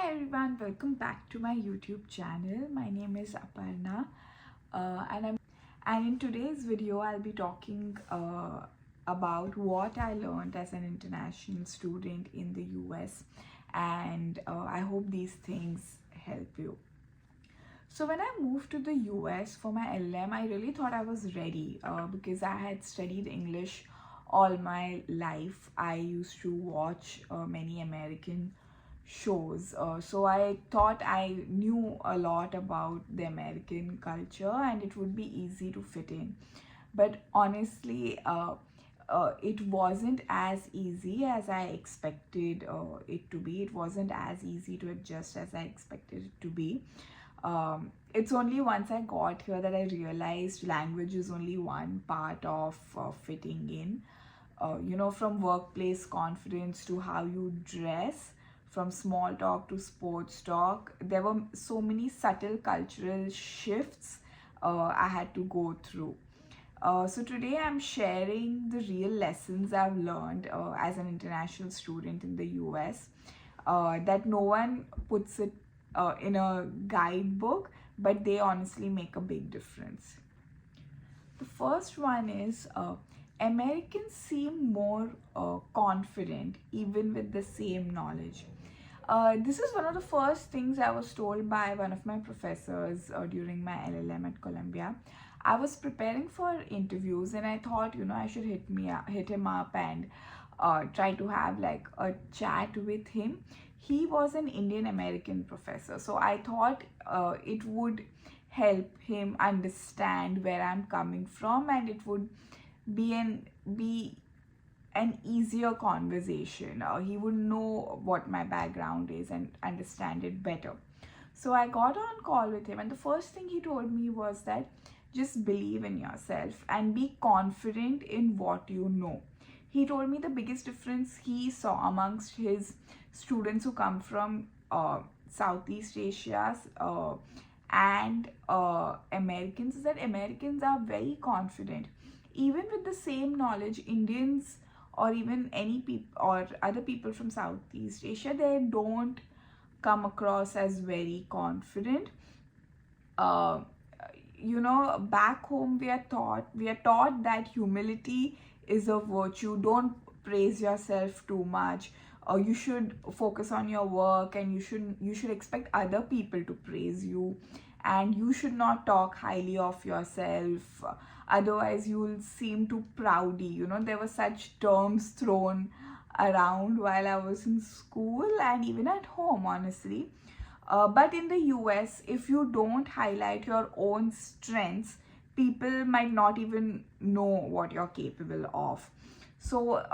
Hi everyone, welcome back to my YouTube channel. My name is Aparna, and in today's video I'll be talking about what I learned as an international student in the US, and I hope these things help you. So when I moved to the US for my LM, I really thought I was ready because I had studied English all my life. I used to watch many American shows. So I thought I knew a lot about the American culture and it would be easy to fit in. But honestly, it wasn't as easy as I expected it to be. It wasn't as easy to adjust as I expected it to be. It's only once I got here that I realized language is only one part of fitting in. From workplace confidence to how you dress, from small talk to sports talk, there were so many subtle cultural shifts I had to go through. So today I'm sharing the real lessons I've learned as an international student in the US, that no one puts it in a guidebook, but they honestly make a big difference. The first one is Americans seem more confident even with the same knowledge. This is one of the first things I was told by one of my professors during my LLM at Columbia. I was preparing for interviews and I thought, I should hit him up and try to have like a chat with him. He was an Indian American professor, so I thought it would help him understand where I'm coming from, and it would be an easier conversation. He would know what my background is and understand it better. So I got on call with him, and the first thing he told me was that just believe in yourself and be confident in what you know. He told me the biggest difference he saw amongst his students who come from Southeast Asia and Americans is that Americans are very confident. Even with the same knowledge, Indians or even any people or other people from Southeast Asia, they don't come across as very confident. Back home we are taught that humility is a virtue. Don't praise yourself too much. You should focus on your work, and you should expect other people to praise you, and you should not talk highly of yourself, otherwise you will seem too proudy. There were such terms thrown around while I was in school and even at home, honestly. But in the US, if you don't highlight your own strengths, people might not even know what you're capable of. So,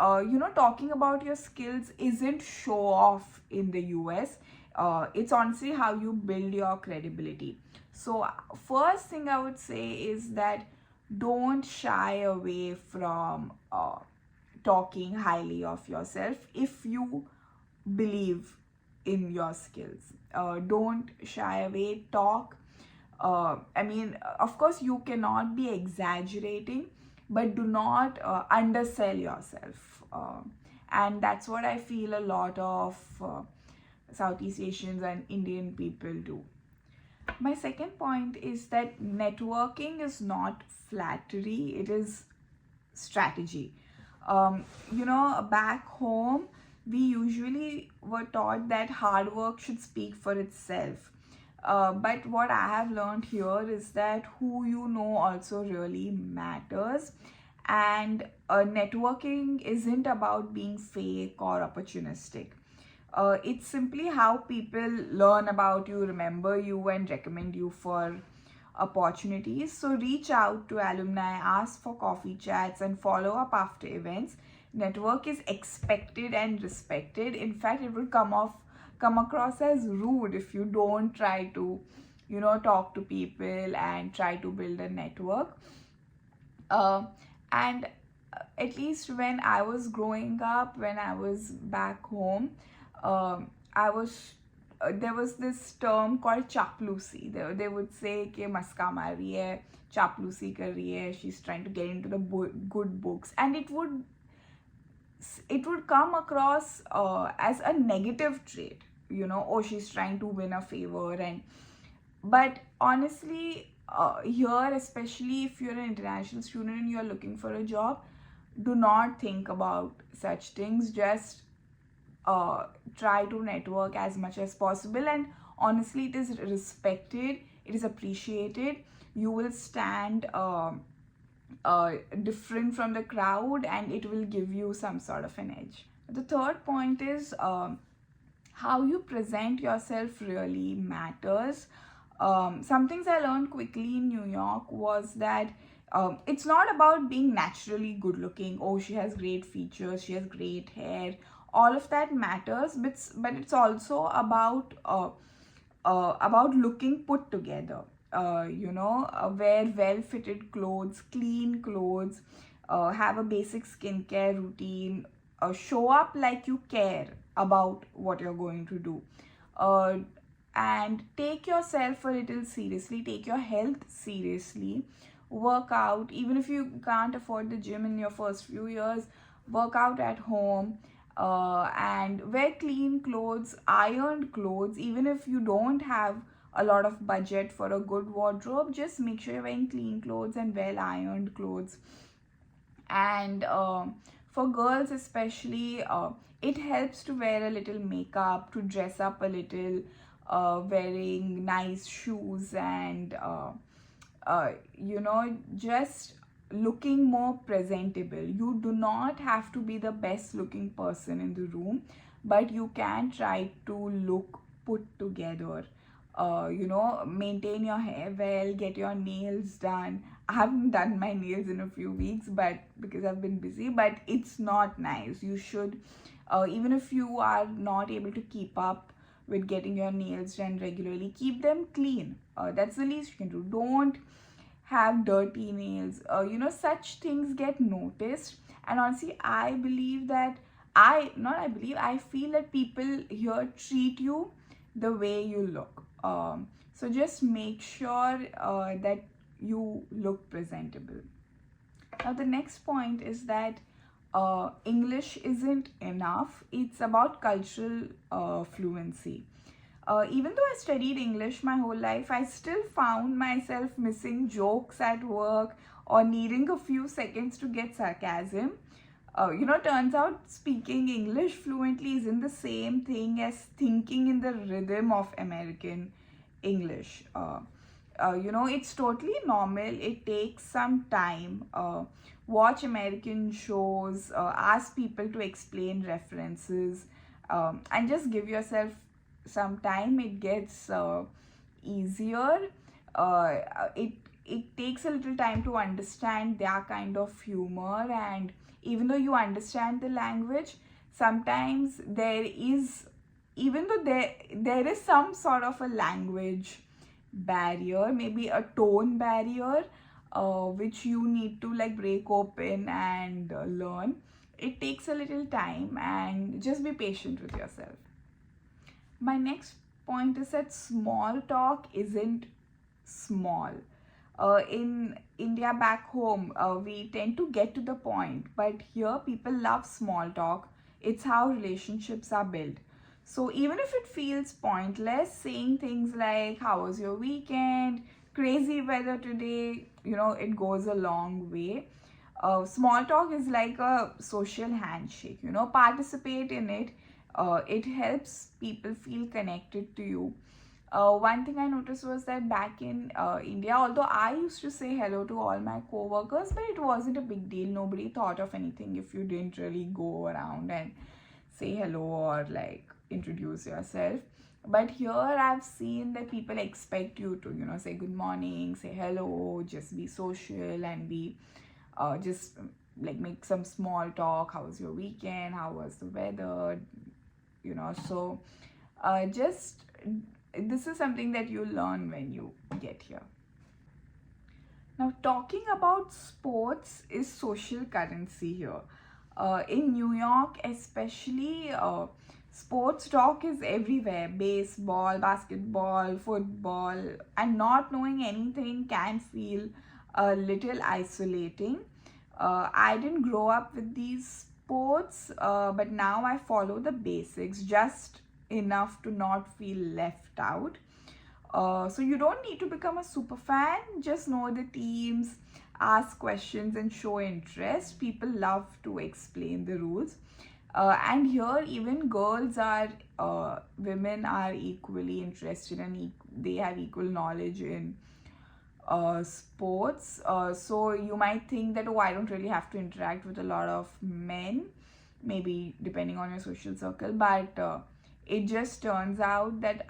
talking about your skills isn't show off in the US. It's honestly how you build your credibility. So, first thing I would say is that don't shy away from talking highly of yourself if you believe in your skills. Don't shy away, talk. Of course, you cannot be exaggerating, but do not undersell yourself. And that's what I feel a lot of Southeast Asians and Indian people do. My second point is that networking is not flattery, it is strategy. Back home, we usually were taught that hard work should speak for itself. But what I have learned here is that who you know also really matters. And networking isn't about being fake or opportunistic. It's simply how people learn about you, remember you, and recommend you for opportunities. So reach out to alumni, ask for coffee chats, and follow up after events. Network is expected and respected. In fact, it will come across as rude if you don't try to, talk to people and try to build a network. And at least when I was growing up, when I was back home, I was there was this term called chaplusi. They would say कि मस्का मार रही है, chaplusi कर रही है, she's trying to get into the good books, and it would come across as a negative trait. oh, she's trying to win a favor. But honestly, here, especially if you're an international student and you're looking for a job, do not think about such things. Just try to network as much as possible, and honestly, it is respected, it is appreciated. You will stand different from the crowd, and it will give you some sort of an edge. The third point is how you present yourself really matters. Some things I learned quickly in New York was that it's not about being naturally good looking. Oh, she has great features, she has great hair. All of that matters, but it's also about looking put together. Wear well-fitted clothes, clean clothes, have a basic skincare routine, show up like you care about what you're going to do. Uh, and take yourself a little seriously, take your health seriously, work out. Even if you can't afford the gym in your first few years, work out at home, and wear clean clothes, ironed clothes. Even if you don't have a lot of budget for a good wardrobe, just make sure you're wearing clean clothes and well ironed clothes. And for girls especially, it helps to wear a little makeup, to dress up a little, wearing nice shoes, and just looking more presentable. You do not have to be the best looking person in the room, but you can try to look put together. Maintain your hair well, get your nails done. I haven't done my nails in a few weeks, but because I've been busy, but it's not nice. You should, even if you are not able to keep up with getting your nails done regularly, keep them clean. That's the least you can do. Don't have dirty nails. Such things get noticed. And honestly, I feel that people here treat you the way you look. So just make sure that you look presentable. Now, the next point is that English isn't enough. It's about cultural fluency. Even though I studied English my whole life, I still found myself missing jokes at work or needing a few seconds to get sarcasm. Turns out speaking English fluently isn't the same thing as thinking in the rhythm of American English. It's totally normal. It takes some time. Watch American shows, ask people to explain references, and just give yourself some time. It gets easier. It takes a little time to understand their kind of humor, and even though you understand the language, sometimes even though there is some sort of a language barrier, maybe a tone barrier, which you need to like break open and learn. It takes a little time, and just be patient with yourself. My next point is that small talk isn't small. In India back home, we tend to get to the point, but here people love small talk. It's how relationships are built. So even if it feels pointless, saying things like, how was your weekend? Crazy weather today, it goes a long way. Small talk is like a social handshake, participate in it. It helps people feel connected to you. One thing I noticed was that back in India, although I used to say hello to all my co-workers, but it wasn't a big deal. Nobody thought of anything if you didn't really go around and say hello or like introduce yourself. But here I've seen that people expect you to, say good morning, say hello, just be social, and be just like make some small talk. How was your weekend? How was the weather? So just this is something that you learn when you get here. Now, talking about sports is social currency here. In New York, especially, sports talk is everywhere. Baseball, basketball, football, and not knowing anything can feel a little isolating. I didn't grow up with these sports, but now I follow the basics just enough to not feel left out. So you don't need to become a super fan, just know the teams, ask questions and show interest. People love to explain the rules. And here even girls are, women are equally interested and they have equal knowledge in sports. So you might think that, oh, I don't really have to interact with a lot of men, maybe depending on your social circle, but it just turns out that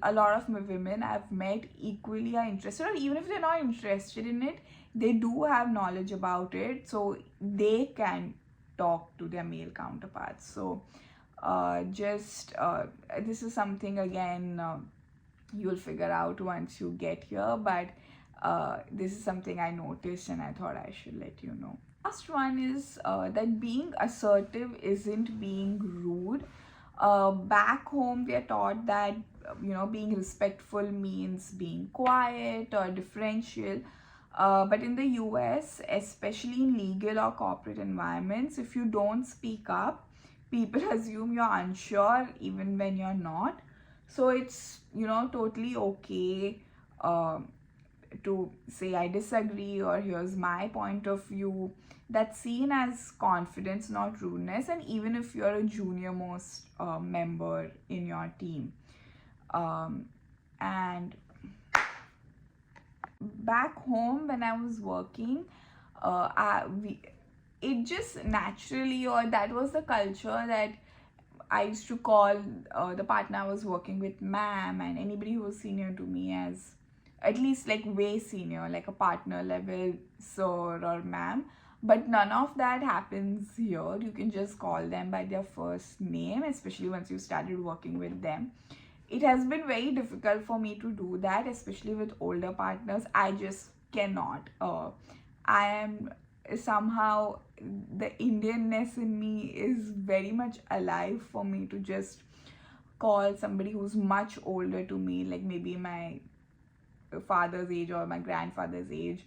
a lot of women I've met equally are interested, or even if they're not interested in it, they do have knowledge about it, so they can talk to their male counterparts. So this is something, again, you'll figure out once you get here, but this is something I noticed and I thought I should let you know. Last one is that being assertive isn't being rude. Back home we are taught that being respectful means being quiet or differential, but in the US, especially in legal or corporate environments, if you don't speak up, people assume you're unsure even when you're not. So it's totally okay to say I disagree, or here's my point of view. That's seen as confidence, not rudeness, and even if you're a junior most member in your team. And back home when I was working, it just naturally, or that was the culture, that I used to call the partner I was working with ma'am, and anybody who was senior to me as at least like way senior, like a partner level sir or ma'am. But none of that happens here. You can just call them by their first name, especially once you started working with them. It has been very difficult for me to do that, especially with older partners. I just cannot. I am somehow, the Indianness in me is very much alive for me to just call somebody who's much older to me, like maybe my father's age or my grandfather's age,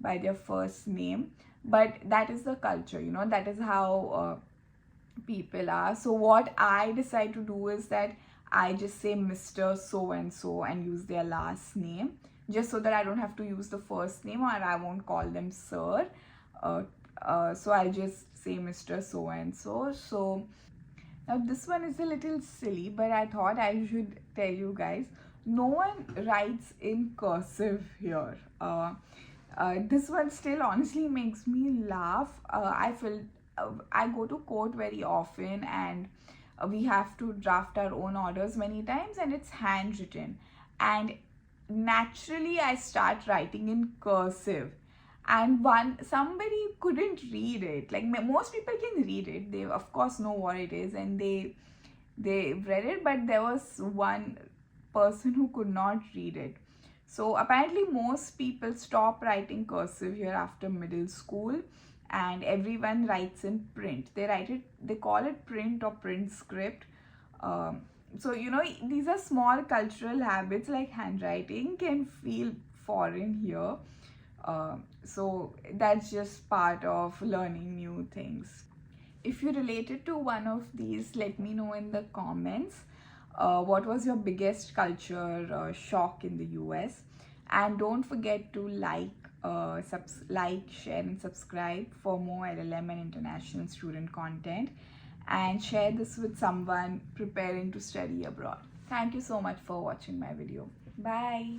by their first name. But that is the culture, that is how people are. So what I decide to do is that I just say Mr. So and so and use their last name, just so that I don't have to use the first name, or I won't call them sir. So I'll just say Mr. So and so. So now this one is a little silly, but I thought I should tell you guys. No one writes in cursive here. This one still honestly makes me laugh. I go to court very often, and we have to draft our own orders many times, and it's handwritten. And naturally, I start writing in cursive. And somebody couldn't read it. Like most people can read it. They of course know what it is, and they read it. But there was one person who could not read it. So apparently most people stop writing cursive here after middle school, and everyone writes in print. They call it print or print script. So these are small cultural habits, like handwriting can feel foreign here. So that's just part of learning new things. If you related to one of these, let me know in the comments. What was your biggest culture shock in the US? And don't forget to like, share and subscribe for more LLM and international student content, and share this with someone preparing to study abroad. Thank you so much for watching my video. Bye.